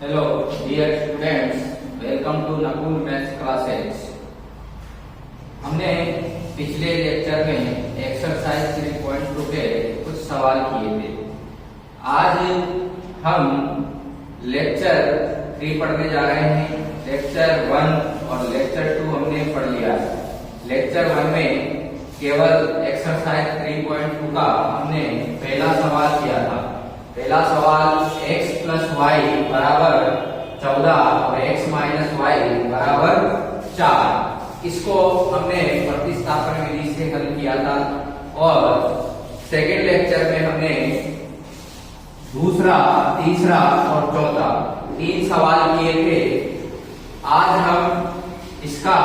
Hello dear students, welcome to Nakul maths classes. हमने पिछले lecture में एक्सरसाइज 3.2 के कुछ सवाल किए थे। आज हम लेक्चर 3 पढ़ने जा रहे हैं। लेक्चर 1 और लेक्चर 2 हमने पढ़ लिया। लेक्चर 1 में केवल एक्सरसाइज 3.2 का हमने पहला सवाल किया था। पहला सवाल x प्लस वाई बराबर 14 और x माइनस वाई बराबर 4, इसको हमने प्रतिस्थापन विधि से हल किया था। और सेकेंड लेक्चर में हमने दूसरा, तीसरा और चौथा 3 सवाल किए थे। आज हम इसका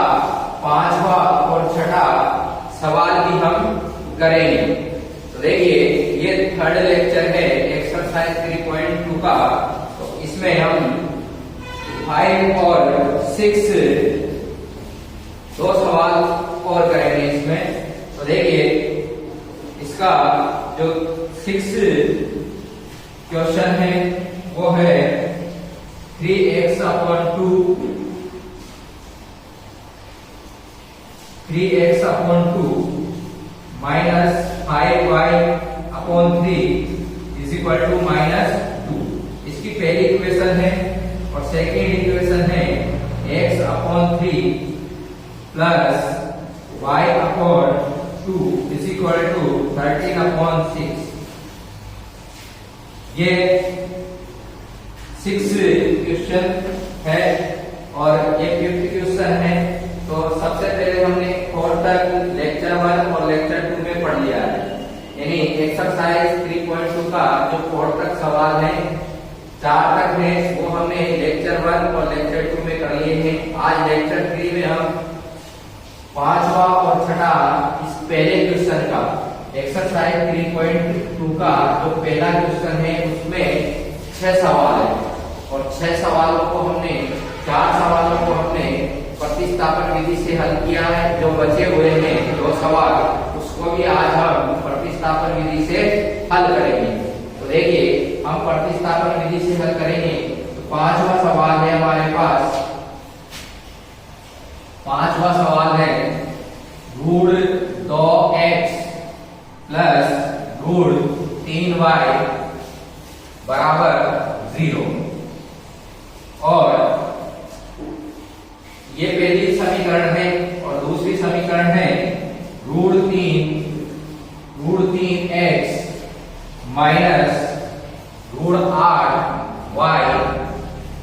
5वां और 6ठा सवाल भी हम करेंगे। तो देखिए, ये थर्ड लेक्चर है एक्सरसाइज 3.2 का। तो इसमें हम 5 और 6 दो सवाल और करेंगे इसमें। तो देखिए, इसका जो 6 क्वेश्चन है वो है 3x upon 2 minus 5y upon 3 is equal to -2। इसकी पहली इक्वेशन है। और सेकेंड इक्वेशन है x upon 3 plus y upon 2 is equal to 13 upon 6। ये 6 क्वेश्चन है और ये 5th क्वेश्चन है। तो सबसे पहले हमने 4 तक लेक्चर 1 और लेक्चर 2 में पढ़ लिया है। यानी एक्सरसाइज 3.2 का जो 4 तक सवाल है, 4 तक है, वो हमने लेक्चर 1 और लेक्चर 2 में कर लिए हैं। आज लेक्चर 3 में हम 5वां और 6ठा इस पहले क्वेश्चन का एक्सरसाइज 3.2 का जो पहला क्वेश्चन है उसमें 6 सवाल है। और 6 सवालों को हमने 4 सवालों को हमने प्रतिस्थापन विधि से हल किया है। जो बचे हुए हैं 2 सवाल, उसको भी आज हम प्रतिस्थापन विधि से हल करेंगे। तो देखिए, हम प्रतिस्थापन विधि से हल करेंगे। तो 5वां सवाल है हमारे पास। 5वां सवाल है √2x प्लस √3y बराबर 0। और ये पहली समीकरण है। और दूसरी समीकरण है √3x माइनस √8y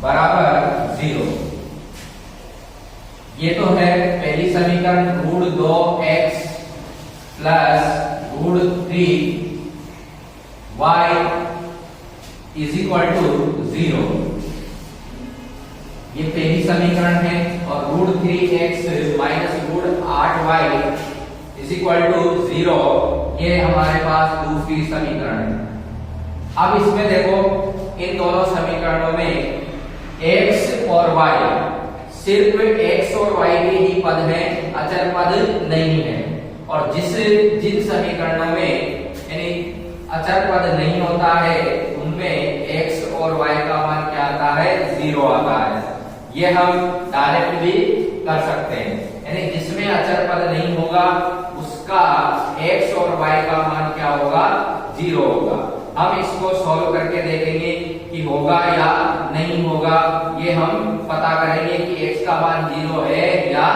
बराबर 0। ये तो है पहली समीकरण। √2x plus √3y is equal to 0, ये पहली समीकरण है। और √3x minus √8y is equal to 0, ये हमारे पास दूसरी समीकरण है। अब इसमें देखो, इन दोनों समीकरणों में x और y, सिर्फ x और y के ही पद हैं, अचर पद नहीं है। और जिन समीकरणों में यानी अचर पद नहीं होता है उनमें x और y का मान क्या आता है? 0 आता है। ये हम डायरेक्ट भी कर सकते हैं। यानी जिसमें अचर पद नहीं होगा उसका x और y का मान क्या होगा? 0 होगा। हम इसको सॉल्व करके देखेंगे कि होगा या नहीं होगा। ये हम पता करेंगे कि x का मान 0 है या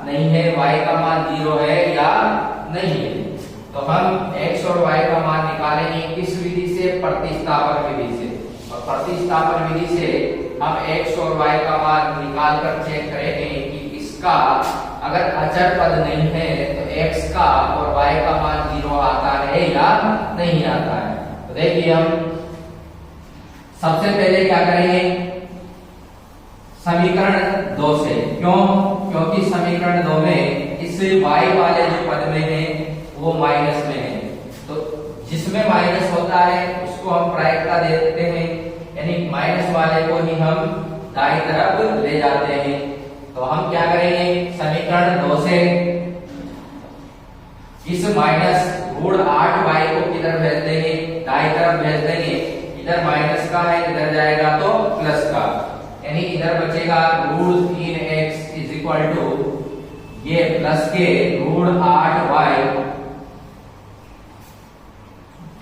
नहीं है, y का मान 0 है या नहीं है। तो हम x और y का मान निकालेंगे किस विधि से? प्रतिस्थापन विधि से। और प्रतिस्थापन विधि से हम x और y का मान निकाल कर चेक करेंगे कि इसका अगर अचर पद नहीं है तो x का और y का मान 0 आता है या नहीं आता है। तो देखिए, हम सबसे पहले क्या करेंगे? समीकरण 2 से। क्योंकि समीकरण 2 में इस y वाले जो पद में है वो माइनस में है। तो जिसमें माइनस होता है उसको हम प्रायिकता दे देते हैं, यानी माइनस वाले को ही हम दाईं तरफ ले जाते हैं। तो हम क्या करेंगे? समीकरण 2 से इस माइनस √8y को किधर भेज देंगे? दाईं तरफ भेज देंगे। इधर माइनस का है, इधर जाएगा तो प्लस का। प्लस के रूट 8y।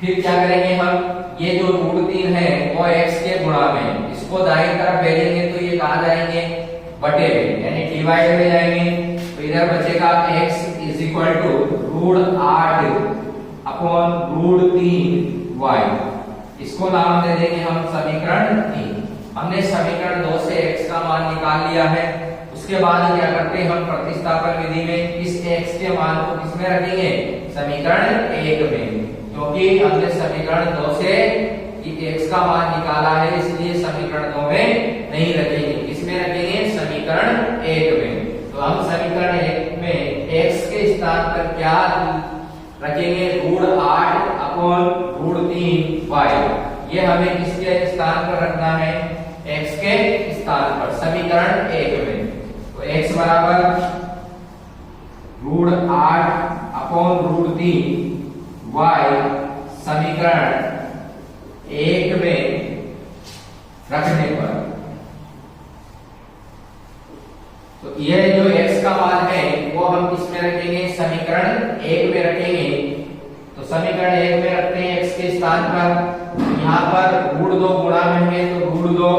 फिर क्या करेंगे हम, ये जो रूट 3 है वो x के गुणा में, इसको दाईं तरफ भेजेंगे तो ये कहाँ जाएंगे, बटे में, यानी डिवाइड में जाएंगे। तो इधर बचेगा x is equal to root 8 upon root 3y। इसको नाम दे देंगे हम समीकरण 3। हमने समीकरण 2 से x का मान निकाल लिया है। उसके बाद क्या करते हैं हम, प्रतिस्थापन विधि में इस x के मान को किसमें रखेंगे, समीकरण 1 में, क्योंकि हमने समीकरण 2 से x का मान निकाला है, इसलिए समीकरण 2 में नहीं रखेंगे। किसमें रखेंगे, समीकरण 1 में। तो हम समीकरण 1 में x के स्थान पर क्या रखेंगे, रूट 8 अपॉन रूट 3y। ये हमें किसके स्थान पर रखना है, x के स्थान पर, समीकरण 1 में। तो x बराबर रूट 8 अपॉन रूट 3y समीकरण 1 में रखने पर, तो यह जो x का मान है वो हम किसमें रखेंगे, समीकरण 1 में रखेंगे। तो समीकरण 1 में रखते हैं x के स्थान पर। यहाँ पर रूट 2 गुणा में है तो रूट 2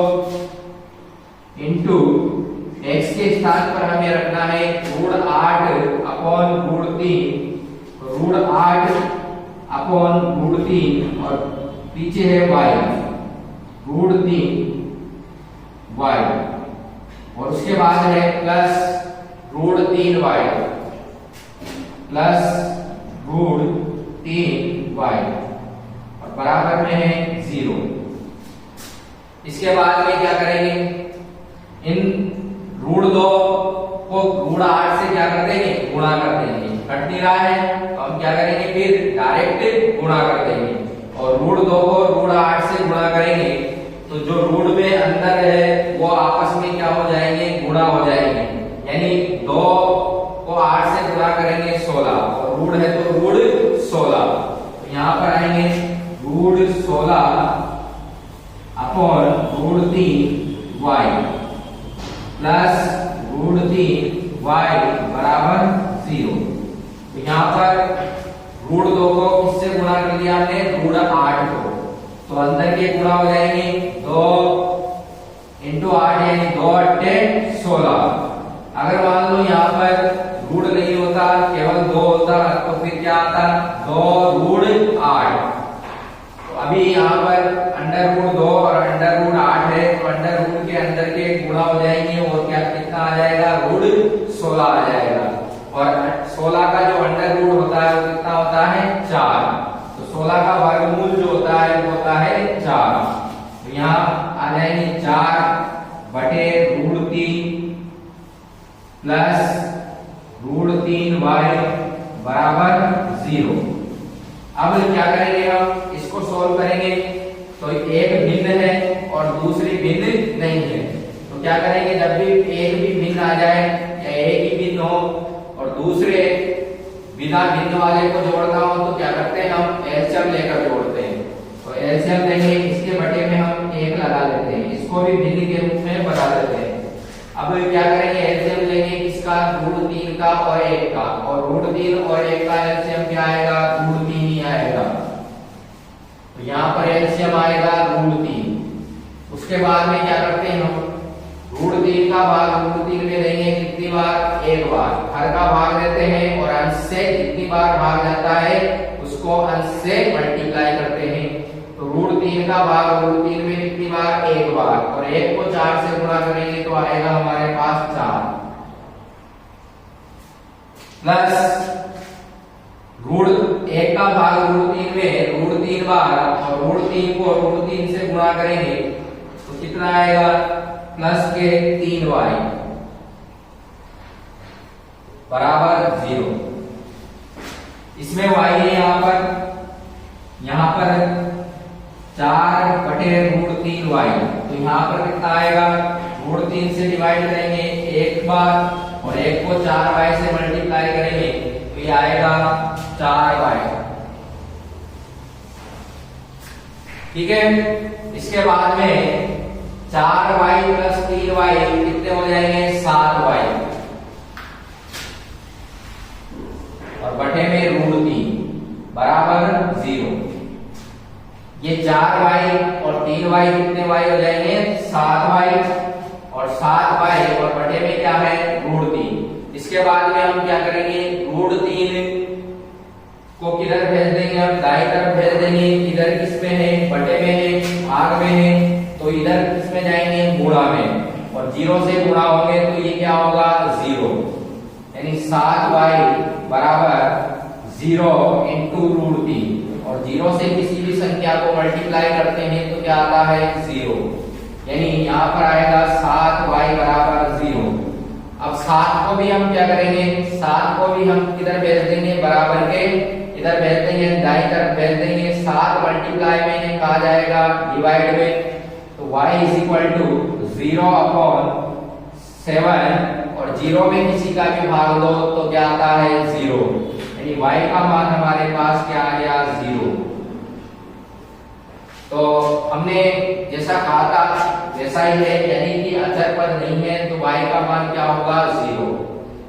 इंटू x के स्थान पर हमें रखना है root 8 upon root 3, root 8 upon root 3 और पीछे है y, रूट 3y, और उसके बाद है plus root 3y plus root 3y और बराबर में है 0। इसके बाद में क्या करेंगे, इन रूट 2 को रूट 8 से क्या कर देंगे, गुणा कर देंगे। कट नहीं रहा है तो हम क्या करेंगे, फिर डायरेक्ट गुणा कर देंगे, और रूट 2 को रूट 8 से गुणा करेंगे तो जो रूट में अंदर है वो आपस में क्या हो जाएंगे, गुणा हो जाएंगे। यानी 2 को 8 से गुणा करेंगे 16, और रूट है तो रूट 16। तो यहाँ पर आएंगे root 16 upon root 3y plus root 3y बराबर 0। तो यहाँ पर रूट 2 को किससे गुणा कर दिया हमने, रूट 8 को, तो अंदर के गुणा हो जाएंगे 2 इंटू 8 यानी 2 8 16। अगर मान लो यहाँ पर रूट नहीं होता, केवल 2 होता तो फिर क्या आता, 2 रूट 8। तो अभी यहाँ पर अंडर रूट 2 और अंडर रूट 8 है, तो अंडर रूट के अंदर के गुणा हो जाएंगे और क्या कितना आ जाएगा, रूट 16 आ जाएगा। और 16 का जो अंडर रूट होता है वो कितना होता है, 4। तो 16 का वर्गमूल जो होता है वो होता है 4। तो यहाँ आ जाएंगे 4 बटे रूट 3 प्लस रूट 3y बराबर 0। अब क्या करेंगे हम, इसको सोल्व करेंगे तो एक भिन्न है और दूसरी भिन्न नहीं है। तो क्या करेंगे, जब भी एक भी भिन्न आ जाए या एक ही भिन्न हो और दूसरे बिना भिन्न वाले को जोड़ना हो तो क्या करते हैं, हम एलसीएम लेकर जोड़ते हैं। तो एलसीएम लेंगे, इसके बटे में हम 1 लगा लेते हैं, इसको भी भिन्न के रूप में बता देते हैं। अब क्या करेंगे, एलसीएम लेंगे किसका, रूट 3 का और 1 का, और रूट 3 और 1 का एलसीएम क्या आएगा, रूट 3 ही आएगा। तो यहाँ पर एलसीएम आएगा रूट 3। उसके बाद में क्या करते हैं हम, रूट 3 का भाग रूट 3 में देंगे कितनी बार, 1 बार। हर का भाग देते हैं और अंश से कितनी बार भाग जाता है उसको अंश से मल्टीप्लाई करते हैं। तो रूट 3 का भाग रूट 3 में कितनी बार, 1 बार, और 1 को 4 से गुणा करेंगे तो आएगा हमारे पास 4 प्लस रूट 1 का भाग रूट 3 में रूट 3 बार, और रूट 3 को रूट 3 से गुणा करेंगे तो कितना आएगा, प्लस के 3y बराबर 0। इसमें y है यहाँ पर 4 बटे रूट 3y। तो यहाँ पर कितना आएगा, रूट 3 से डिवाइड करेंगे 1 बार और 1 को 4y से मल्टीप्लाई करेंगे तो ये आएगा 4y। ठीक है, इसके बाद में 4y प्लस 3y कितने हो जाएंगे, 7y। ये 4y और 3y कितने y हो जाएंगे 7y, और 7y और बटे में क्या है √3। इसके बाद में हम क्या करेंगे √3 को किधर भेज देंगे, हम दाई तरफ भेज देंगे। इधर किसमें है बटे में है, भाग में है, तो इधर किसमें जाएंगे गुणा में, और 0 से गुणा होंगे तो ये क्या होगा 0, यानी 7y बराबर 0 इंटू √3, और 0 से किसी भी संख्या को मल्टीप्लाई करते हैं तो क्या आता है 0, यानी यहाँ पर आएगा 7y बराबर 0। अब 7 को भी हम क्या करेंगे, 7 को भी हम किधर भेज देंगे बराबर के इधर भेज देंगे, दाई तरफ भेज देंगे। 7 मल्टीप्लाई में कहा जाएगा डिवाइड में, तो y is equal to 0 upon 7, और 0 में किसी का भी भाग दो तो क्या आता है 0, यानी y का मान हमारे पास क्या आ गया 0। तो हमने जैसा कहा था वैसा ही है, यानी कि अचर पद नहीं है तो y का मान क्या होगा 0।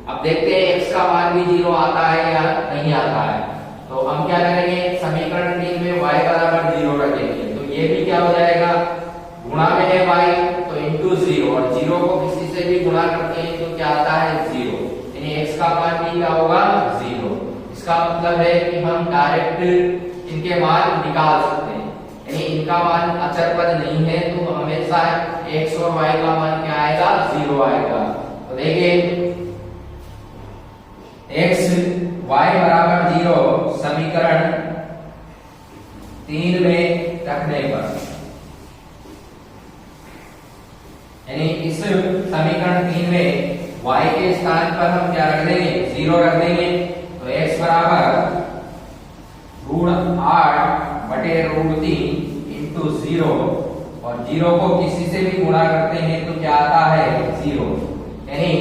अब देखते हैं x का मान भी 0 आता है या नहीं आता है। तो हम क्या करेंगे समीकरण 3 में y बराबर 0 रखेंगे, तो ये भी क्या हो जाएगा गुणा में है y तो इंटू 0, और 0 को किसी से भी गुणा करते हैं तो क्या आता है 0, यानी x का मान भी क्या होगा 0। इसका मतलब है कि हम डायरेक्ट इनके मान निकाल सकते हैं, यानी इनका मान अचर पद नहीं है तो हमेशा x और y का मान क्या आएगा 0 आएगा। तो देखिए x y बराबर 0 समीकरण 3 में रखने पर, यानी इस समीकरण 3 में y के स्थान पर हम क्या रख देंगे 0 रख देंगे, तो x बराबर √8 बटे √3 इंटू 0, और 0 को किसी से भी गुणा करते हैं तो क्या आता है 0, यानी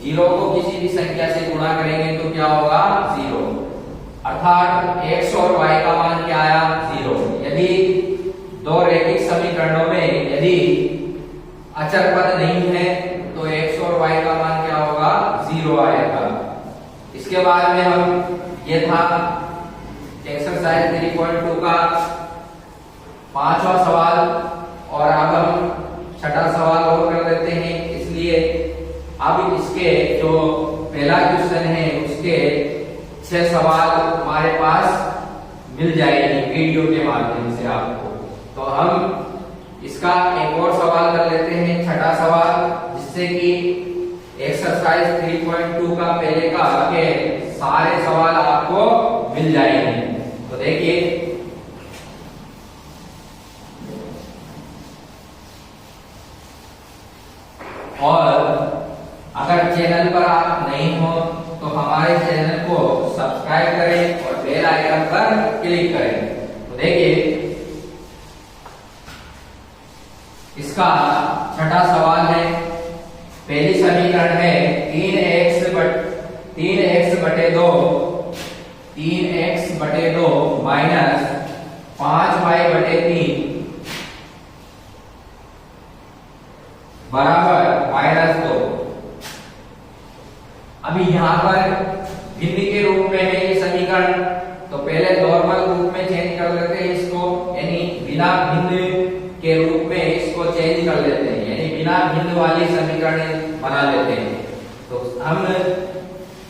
0 को किसी भी संख्या से गुणा करेंगे तो क्या होगा 0, अर्थात x और y का मान क्या आया 0। यदि दो रैखिक समीकरणों में यदि अचर पद नहीं है तो x और y का मान क्या होगा 0 आएगा। इसके बाद में हम ये था एक्सरसाइज 3.2 का 5वां सवाल, और अब हम छठा सवाल और कर लेते हैं। इसलिए अब इसके जो पहला क्वेश्चन है उसके 6 सवाल हमारे पास मिल जाएंगे वीडियो के माध्यम से आपको। तो हम इसका एक और सवाल कर लेते हैं छठा सवाल, जिससे कि एक्सरसाइज 3.2 का पहले का के सारे सवाल आपको मिल जाएंगे। तो देखिए और अगर चैनल पर आप नहीं हो तो हमारे चैनल को सब्सक्राइब करें और बेल आइकन पर क्लिक करें। तो देखिए इसका छठा सवाल है, पहली समीकरण है 3x बटे 2 माइनस 5y बटे 3 बराबर -2। अभी यहाँ पर भिन्न के रूप में है ये समीकरण, तो पहले नॉर्मल रूप में चेंज कर लेते हैं इसको, यानी बिना भिन्न के रूप में इसको चेंज कर लेते हैं, यानी बिना भिन्न वाली समीकरण बना लेते हैं। तो हम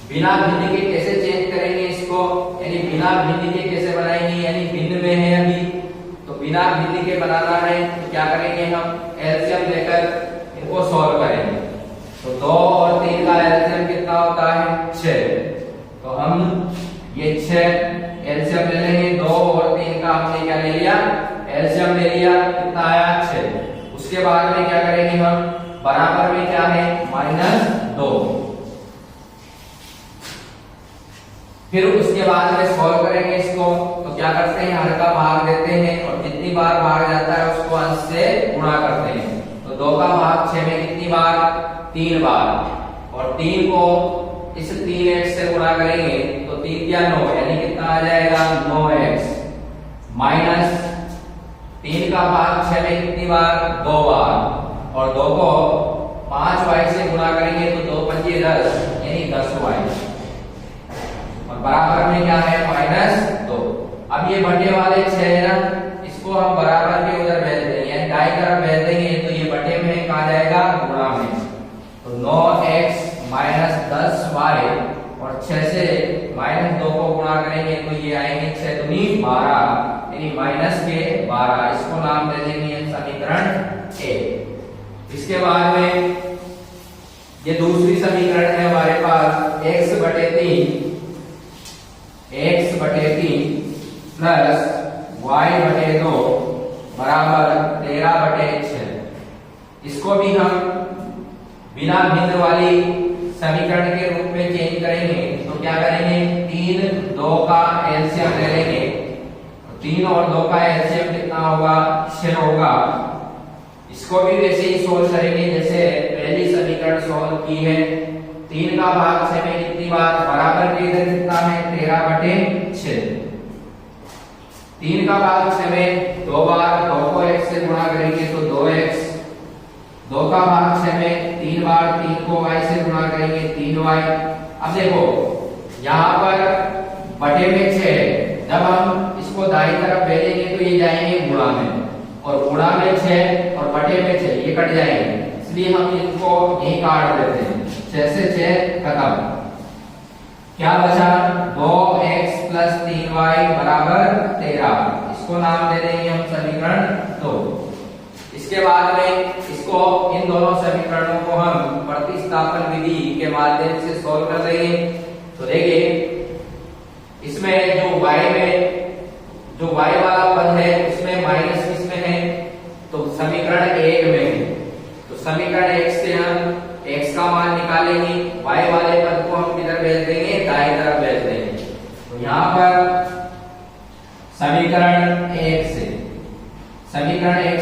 बिना भिन्न के कैसे चेंज करेंगे इसको, यानी बिना भिन्न के कैसे बनाएंगे, यानी भिन्न में है अभी तो बिना भिन्न के बनाना है तो क्या करेंगे हम एलसीएम लेकर इनको सॉल्व करेंगे। तो 2 और 3 का एलसीएम कितना होता है 6, तो हम ये 6 एलसीएम ले लेंगे। 2 और 3 का हमने क्या ले लिया एलसीएम ले लिया, कितना आया 6। उसके बाद में क्या करेंगे हम बराबर में क्या है -2, फिर उसके बाद में सॉल्व करेंगे इसको। तो क्या करते हैं हर का भाग देते हैं और जितनी बार भाग जाता है उसको अंश से गुणा करते हैं। तो 2 का भाग 6 में कितनी बार 3 बार, और 3 को इस 3x से गुणा करेंगे तो 3 या 9, यानी कितना आ जाएगा 9x माइनस 3 का भाग 6 में कितनी बार 2 बार, और 2 को 5y से गुणा करेंगे तो 2 पंजे 10, यानी 10y, और बराबर में क्या है -2। अब ये बटे वाले 6 है ना, इसको हम भेज देंगे तो ये बटे में कहा जाएगा गुणा में। तो 9x माइनस 10y और 6 से -2 को गुणा करेंगे तो ये आएंगे 6 दूनी 12 यानी माइनस के 12। इसको नाम दे देंगे समीकरण ए। इसके बाद में ये दूसरी समीकरण है हमारे पास x बटे 3 प्लस y बटे 2 बराबर 13 बटे 6। इसको भी हम बिना भिन्न वाली समीकरण के रूप में चेंज करेंगे तो क्या करेंगे 3 2 का एलसीएम ले लेंगे। 3 और 2 का एलसीएम कितना होगा 6 होगा। इसको भी वैसे ही सोल्व करेंगे जैसे पहली समीकरण सोल्व की है। 3 का भाग 6 में कितनी बार बराबर के इधर कितना है 13 बटे 6। 3 का भाग 6 में 2 बार 2 को x से गुणा करेंगे तो 2x। 2 का भाग 6 में 3 बार 3 को y से गुणा करेंगे 3y। अब देखो यहाँ पर बटे में 6 जब हम इसको दाईं तरफ भेजेंगे तो ये जाएंगे गुणा में और गुणा में 6 और बटे में 6 ये कट जाएंगे, इसलिए हम इनको यहीं काट देते हैं। 6 से 6 खत्म। क्या बचा 2x प्लस 3y बराबर 13। इसको नाम दे देंगे हम समीकरण 2। इसके बाद में इसको इन दोनों समीकरणों को हम प्रतिस्थापन विधि के माध्यम से सोल्व कर देंगे। तो देखिए इसमें जो y वाला पद है उसमें माइनस किसमें है तो समीकरण 1 में है। तो समीकरण 1 से हम x का मान निकालेंगे, y वाले पद को हम किधर भेज देंगे दाईं तरफ भेज देंगे। तो यहाँ पर समीकरण 1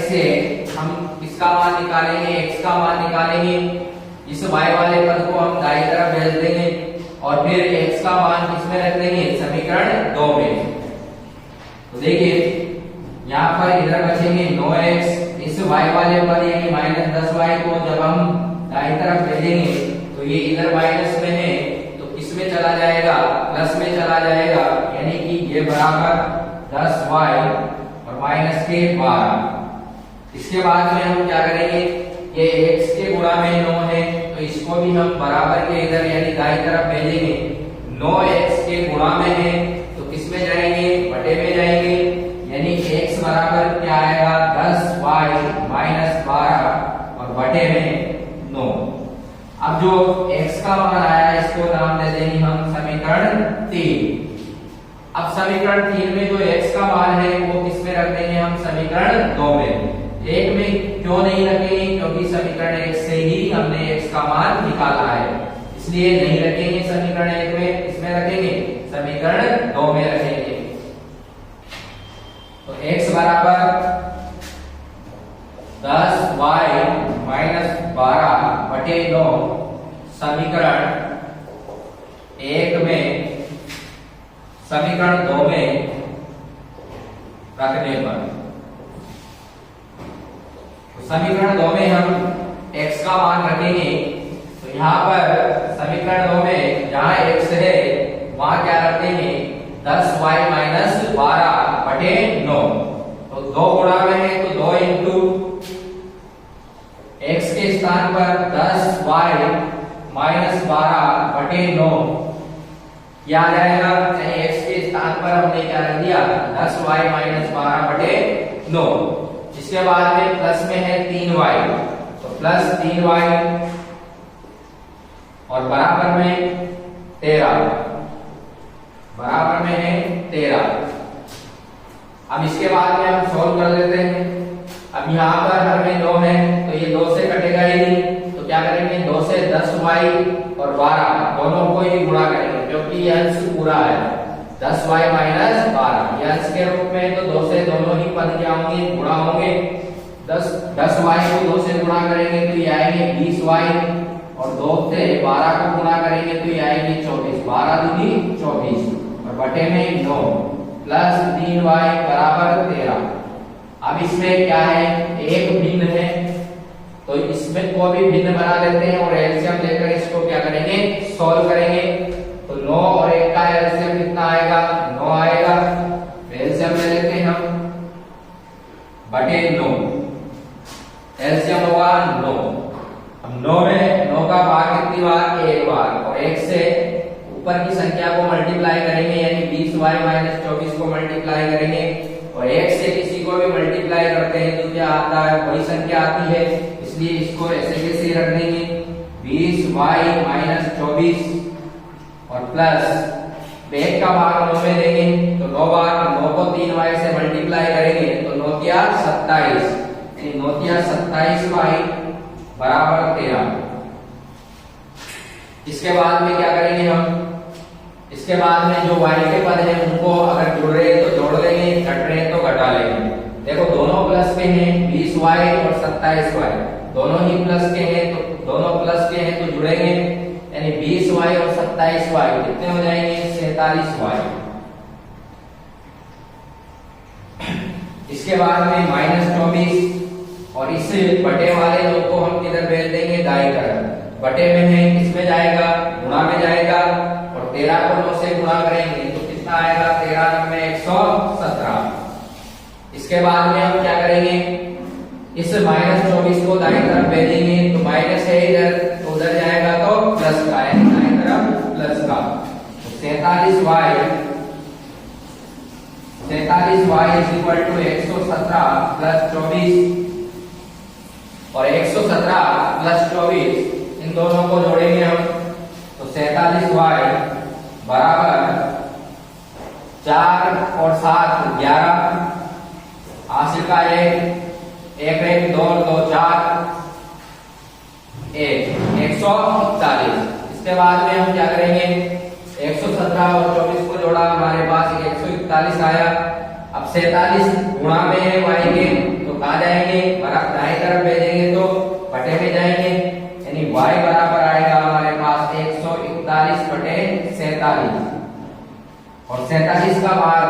से हम किसका मान निकालेंगे x का मान निकालेंगे। इस y वाले पद को हम दाईं तरफ भेज देंगे और फिर x का मान किसमें रख देंगे समीकरण 2 में। तो देखिए यहाँ पर इधर बचेंगे 9x। इस y वाले पद यानी माइनस 10y को जब हम दाईं तरफ भेजेंगे तो ये इधर माइनस में है तो किसमें चला जाएगा प्लस में चला जाएगा, यानी कि ये बराबर 10y और माइनस के 12। इसके बाद में हम क्या करेंगे ये x के गुणा में 9 है तो इसको भी हम बराबर के इधर यानी दाईं तरफ भेजेंगे। 9x के गुणा में है तो किसमें जाएंगे बटे में जाएंगे, यानी x बराबर क्या आएगा 10y माइनस 12 और बटे में 9। अब जो x का मान आया इसको नाम दे देंगे हम समीकरण 3। अब समीकरण 3 में जो x का मान है वो किसमें रख देंगे हम समीकरण 2 में। 1 में क्यों नहीं रखेंगे क्योंकि समीकरण 1 से ही हमने x का मान निकाला है, इसलिए नहीं रखेंगे समीकरण 1 में। इसमें रखेंगे समीकरण 2 में रखेंगे। तो x बराबर 10y माइनस 12 बटे 9 समीकरण 1 में समीकरण 2 में रखने पर तो समीकरण 2 में हम x का मान रखेंगे। तो यहाँ पर समीकरण 2 में जहाँ x है वहां क्या रख देंगे 10y माइनस 12 बटे 9। तो 2 गुणा में है तो 2 इंटू x के स्थान पर 10y माइनस 12 बटे 9 क्या आ जाएगा, यानी x के स्थान पर हमने क्या रख दिया 10y माइनस 12 बटे 9। इसके बाद में प्लस में है 3y तो प्लस 3y और बराबर में 13 बराबर में है 13। अब इसके बाद में हम सोल्व कर लेते हैं। अब यहाँ पर हर में 9 है तो ये 2 से कटेगा ही नहीं, तो क्या करेंगे 2 से 10y और 12 दोनों को ही गुणा करेंगे क्योंकि ये अंश पूरा है। 10y माइनस 12 ये अंश के रूप में तो 2 से दोनों ही पद क्या होंगे गुणा होंगे। 10y को 2 से गुणा करेंगे तो ये आएंगे 20y और 2 से 12 को गुणा करेंगे तो ये आएंगे 24। 12 दूनी 24 और बटे में 9 प्लस 3y बराबर 13। अब इसमें क्या है एक भिन्न है तो इसमें को भी भिन्न बना देते हैं और एलसीएम लेकर इसको क्या करेंगे सॉल्व करेंगे। तो 9 और 1 का एलसीएम कितना आएगा 9 आएगा। एलसीएम ले लेते हैं हम बटे 9। एलसीएम होगा 9। अब 9 में 9 का भाग कितनी बार? एक बार। और 1 से ऊपर की संख्या को मल्टीप्लाई करेंगे, यानी 20y माइनस 24 को मल्टीप्लाई करेंगे, और 1 से किसी को भी मल्टीप्लाई करते हैं तो क्या आता है? वही संख्या आती है, इसलिए इसको ऐसे कैसे रख देंगे, 20y माइनस 24 और प्लस 1 का भाग 9 में देंगे, तो 9 बार 9 को 3y से मल्टीप्लाई करेंगे तो 9 क्या 27, यानी 9 क्या 27y बराबर 13। इसके बाद में क्या करेंगे हम? इसके बाद में जो y के पद हैं उनको अगर जुड़ रहे हैं तो जोड़ लेंगे, घट रहे हैं तो घटा लेंगे। देखो दोनों प्लस के हैं, 20y और 27y दोनों ही प्लस के हैं, तो दोनों प्लस के हैं तो जुड़ेंगे, यानी 20y और 27y कितने हो जाएंगे? 47y। इसके बाद में माइनस 24 और इस बटे वाले लोग को हम किधर भेज देंगे? दाईं तरफ। बटे में है, किसमें जाएगा? गुणा में जाएगा, और 13 को 9 से गुणा करेंगे तो कितना आएगा? 13 में 117। इसके बाद में हम क्या करेंगे? इस माइनस 24 को दाईं तरफ भेजेंगे, तो माइनस है इधर तो उधर जाएगा तो प्लस का, यानी दाईं तरफ प्लस का। तो 47y is equal to 117 plus 24, और 117 प्लस 24 इन दोनों को जोड़ेंगे हम, तो 47y बराबर 4 और 7 11, हासिल का 1 2 2 4 141। इसके बाद में हम क्या करेंगे? 117 और 24 को जोड़ा, हमारे पास 141 आया। अब 47 गुणा में है y के, तो कहाँ जाएंगे? दाएं तरफ भेजेंगे तो बटे में जाएंगे, यानी y बराबर आएगा हमारे पास 141 बटे 47, और 47 का भाग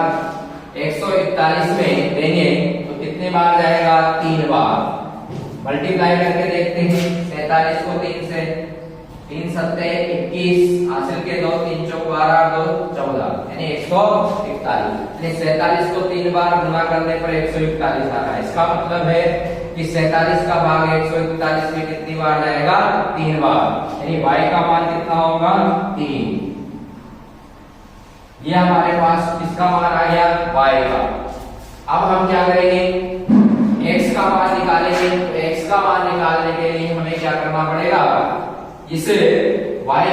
141 में देंगे तो कितने बार जाएगा? 3 बार। मल्टीप्लाई करके देखते हैं 47 को 3 से, 3 सत्ते 21, हासिल के 2 3 चौक 12 2 14, यानी 141। 47 को 3 बार गुणा करने पर 141 आ रहा है। इसका मतलब है कि 47 का भाग 141 में कितनी बार जाएगा? 3 बार, यानी y का मान कितना होगा? 3। ये हमारे पास किसका मान आ गया? y का। अब हम क्या करेंगे? x का मान निकालेंगे, तो x का मान निकालने के लिए हमें क्या करना पड़ेगा? इस y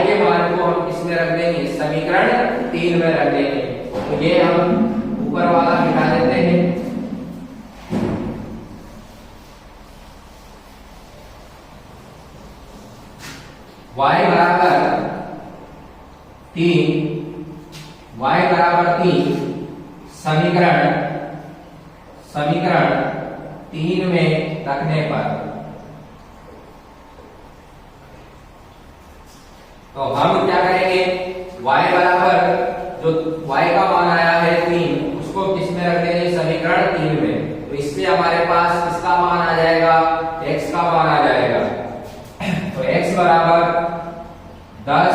के मान को हम किसमें रख देंगे? समीकरण 3 में रख देंगे। तो ये हम ऊपर वाला मिटा देते हैं, y बराबर 3 समीकरण 3 में रखने पर, तो हम क्या करेंगे? y बराबर जो y का मान आया है 3, उसको किस में रख देंगे? समीकरण 3 में। तो इससे हमारे पास किसका मान आ जाएगा? x का मान आ जाएगा। तो x बराबर 10,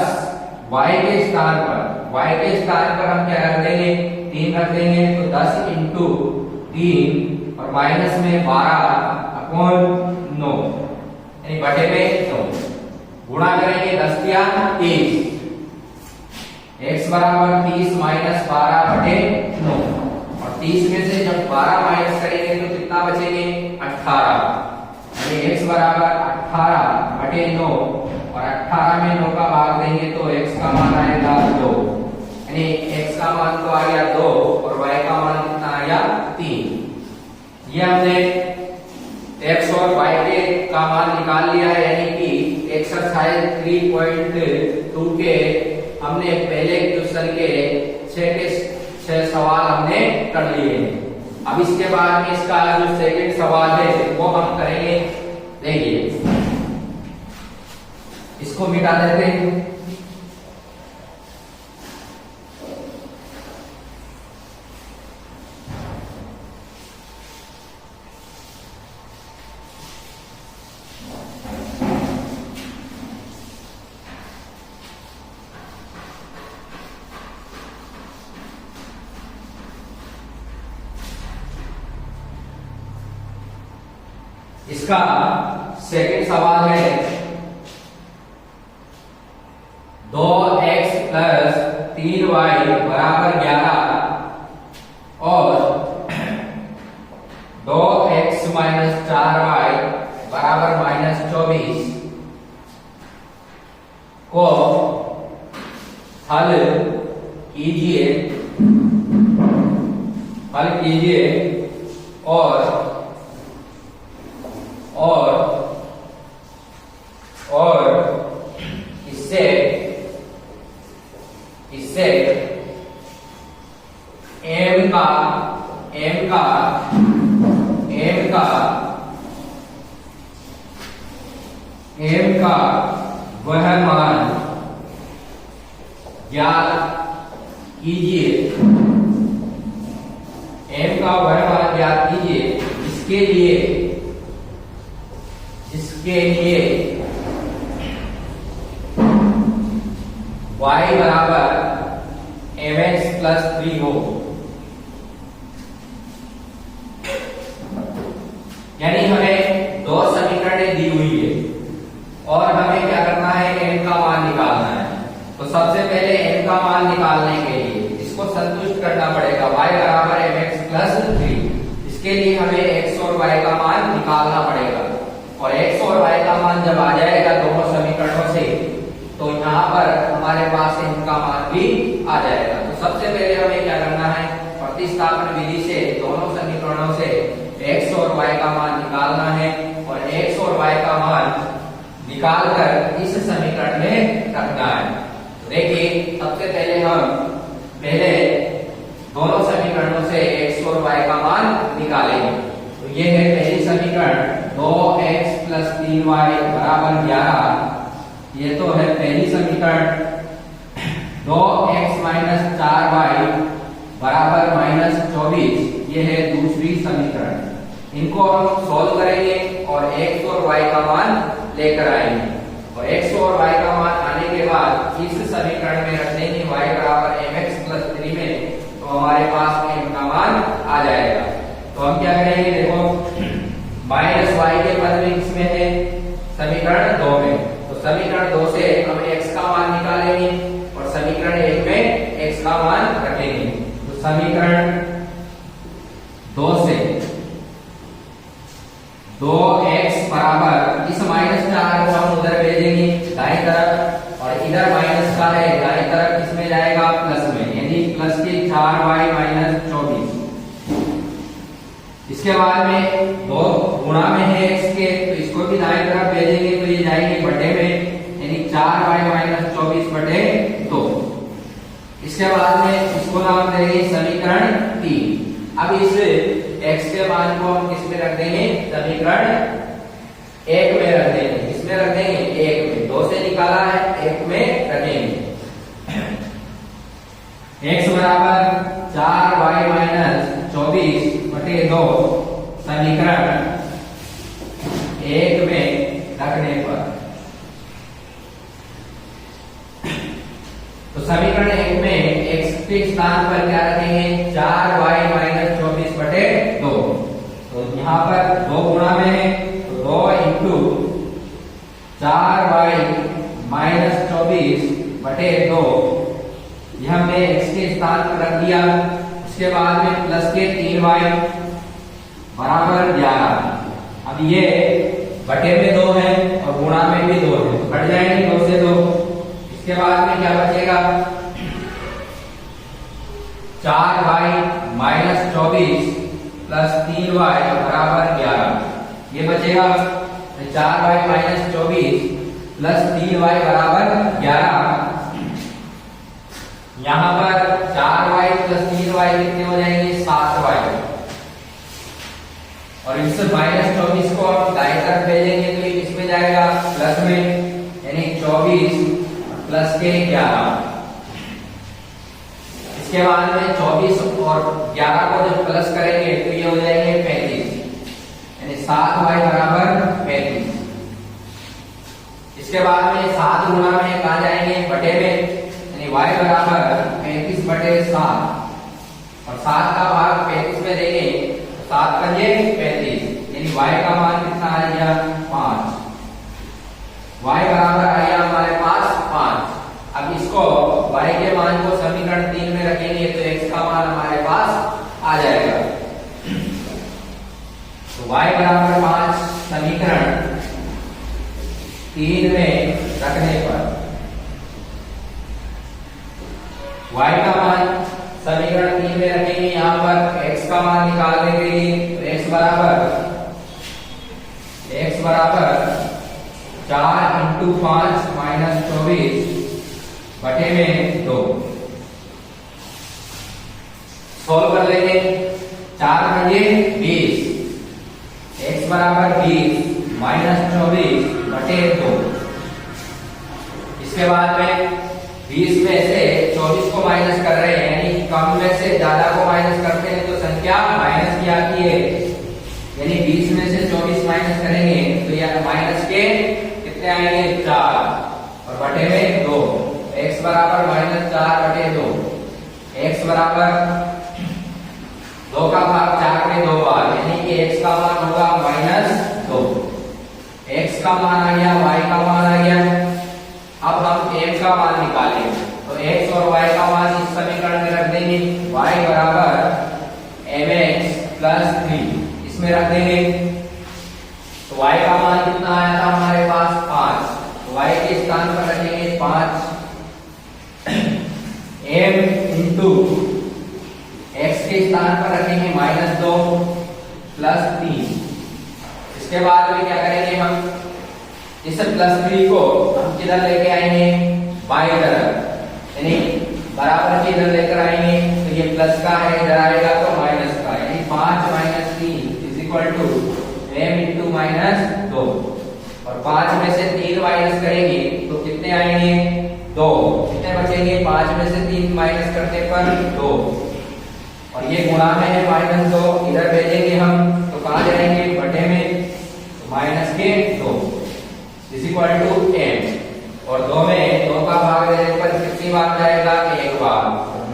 y के स्थान पर हम क्या रख देंगे? 3 रख देंगे, तो 10 इंटू 3 और माइनस में 12 अपॉन 9, यानी बटे में 9, गुणा करेंगे 10 या 30, x बराबर 30 माइनस 12 बटे 9, और 30 में से जब 12 माइनस करेंगे तो कितना बचेंगे? 18, यानी x बराबर 18 बटे 9, और 18 में 9 का भाग देंगे तो x का मान आएगा 2, यानी x का मान तो आ गया 2 और y का मान कितना आ गया? 3। ये हमने x और y के का मान निकाल लिया है, यानी कि एक्सरसाइज 3.2 के हमने पहले क्वेश्चन के 6 सवाल हमने कर लिए हैं। अब इसके बाद में इसका जो सेकंड सवाल है वो हम करेंगे। देखिए इसको मिटा देते हैं। इसका सेकंड सवाल है 2x प्लस 3y बराबर 11 और 2x माइनस 4y बराबर माइनस 24 को हल कीजिए और इससे m का वह मान ज्ञात कीजिए जिसके लिए y बराबर mx प्लस 3 हो। यानी हमें दो समीकरणें दी हुई है और हमें क्या करना है, m का मान निकालना है। तो सबसे पहले m का मान निकालने के लिए इसको संतुष्ट करना पड़ेगा, y बराबर mx प्लस 3। इसके लिए हमें x और y का मान निकालना पड़ेगा और x और y का मान जब आ जाएगा दोनों समीकरणों से तो यहाँ पर हमारे पास m का मान भी आ जाएगा। तो सबसे पहले हमें क्या करना है, प्रतिस्थापन विधि से दोनों समीकरणों से x और y का मान निकालना है और x और y का मान निकालकर इस समीकरण में रखना है। तो देखिए सबसे पहले हम दोनों समीकरणों से x और y का मान निकालेंगे। तो ये है पहली समीकरण 2x प्लस 3y बराबर 11। ये तो है पहली समीकरण। 2x माइनस 4y बराबर माइनस 24, ये है दूसरी समीकरण। इनको हम सॉल्व करेंगे और x और y का मान लेकर आएंगे और x और y का मान आने के बाद इस समीकरण में रख देंगे y बराबर mx प्लस 3 में, तो हमारे पास m का मान आ जाएगा। तो हम क्या करेंगे, देखो माइनस y के पद में किसमें है, समीकरण 2 में। तो समीकरण 2 से हम x का मान निकालेंगे और समीकरण 1 में x का मान रखेंगे। तो समीकरण 2 से 2x बराबर इस माइनस 4 को हम उधर भेजेंगे दाएं तरफ और इधर माइनस का है दाएं तरफ, किसमें जाएगा प्लस में, यानी प्लस के 4y माइनस 24। इसके बाद में 2 गुणा में है x के, तो इसको भी दाएं तरफ भेजेंगे तो ये जाएंगे बटे में, यानी 4y माइनस 24 बटे 2। इसके बाद में इसको नाम देंगे समीकरण 3। अब इस x के मान को हम किस में रख देंगे, समीकरण 1 में रख देंगे। किसमें रख देंगे, 1 में। 2 से निकाला है 1 में रखेंगे। x बराबर 4y माइनस 24 बटे 2 समीकरण 1 में रखने पर, तो समीकरण 1 में x के स्थान पर क्या रखेंगे, 4y माइनस 24 बटे 2। तो यहाँ पर 2 गुणा में है तो 2 इंटू 4y माइनस 24 बटे 2, यह हमने x के स्थान पर रख दिया। उसके बाद में प्लस के 3y बराबर 11। अब ये बटे में 2 है और गुणा में भी 2 है, कट जाएंगे 2 से 2। इसके बाद में क्या बचेगा, 4y माइनस 24 प्लस 3y बराबर 11। ये बचेगा 4y माइनस 24 प्लस 3y बराबर 11। यहाँ पर 4y प्लस 3y कितने हो जाएंगे, 7y। और इस माइनस 24 को हम दाएं तरफ भेजेंगे तो ये किसमें जाएगा, प्लस में, यानी 24 प्लस के 11। इसके बाद में 24 और 11 को जब प्लस करेंगे तो ये हो जाएंगे 35, यानी 7y बराबर 35। इसके बाद में 7 गुणा में कहा जाएंगे बटे में, यानी y बराबर 35 बटे 7 और 7 का भाग 35 में देंगे तो 7 पंजे 35, यानी y का मान कितना आ गया 5, y बराबर आ गया हमारे पास 5। अब इसको y के मान को समीकरण 3 में रखेंगे तो x का मान हमारे पास आ जाएगा। तो y बराबर 5 समीकरण 3 में रखने पर y का मान समीकरण 3 में रखेंगे, यहाँ पर x का मान निकालने के लिए तो x बराबर 4 इंटू 5 माइनस 24 बटे में 2। सोल्व कर लेंगे, 4 बजे 20, x बराबर 20 माइनस 24 बटे 2। इसके बाद में 20 में से 24 को माइनस कर रहे हैं, यानी कम में से ज्यादा को माइनस करते हैं तो संख्या माइनस की आती है, यानी 20 में से 24 माइनस करेंगे तो यह माइनस के कितने आएंगे 4 और बटे में 2। x बराबर माइनस 4 बटे 2, x बराबर 2 का भाग 4 में 2 बार, यानी कि x का मान होगा माइनस 2। x का मान आ गया, y का मान आ गया। अब हम m का मान निकालेंगे तो x और y का मान इस समीकरण में रख देंगे, y बराबर mx प्लस 3 इसमें रख देंगे। तो y का मान कितना आया था हमारे पास 5, तो y के स्थान पर रखेंगे 5 m इंटू x के स्थान पर रखेंगे माइनस 2 प्लस 3। इसके बाद में क्या करेंगे, हम इस प्लस 3 को हम किधर लेके आएंगे बाई तरफ, यानी बराबर के इधर लेकर आएंगे तो ये प्लस का है, इधर आएगा तो माइनस का, यानी 5 minus 3 is equal to m into minus 2। और 5 में से 3 माइनस करेंगे तो कितने आएंगे 2, कितने बचेंगे 5 में से 3 माइनस करने पर 2, और ये गुणा में है माइनस 2, इधर भेजेंगे हम तो कहां जाएंगे बटे में, तो माइनस के 2 इज इक्वल टू m, और 2 में 2 का भाग देने पर कितनी बार जाएगा 1 बार,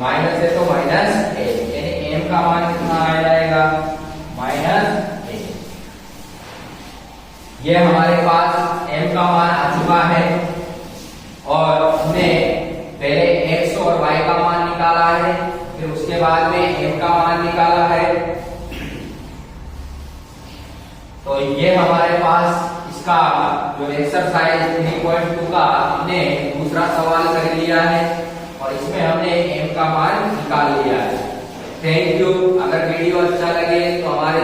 माइनस है तो माइनस 1, यानी m का मान कितना आ जाएगा माइनस 1। ये हमारे पास m का मान आ चुका है और हमने पहले x और y का मान निकाला है, फिर उसके बाद में m का मान निकाला है। तो ये हमारे पास इसका जो एक्सरसाइज 3.2 का हमने दूसरा सवाल कर लिया है और इसमें हमने m का मान निकाल लिया है। Thank you. अगर वीडियो अच्छा लगे तो हमारे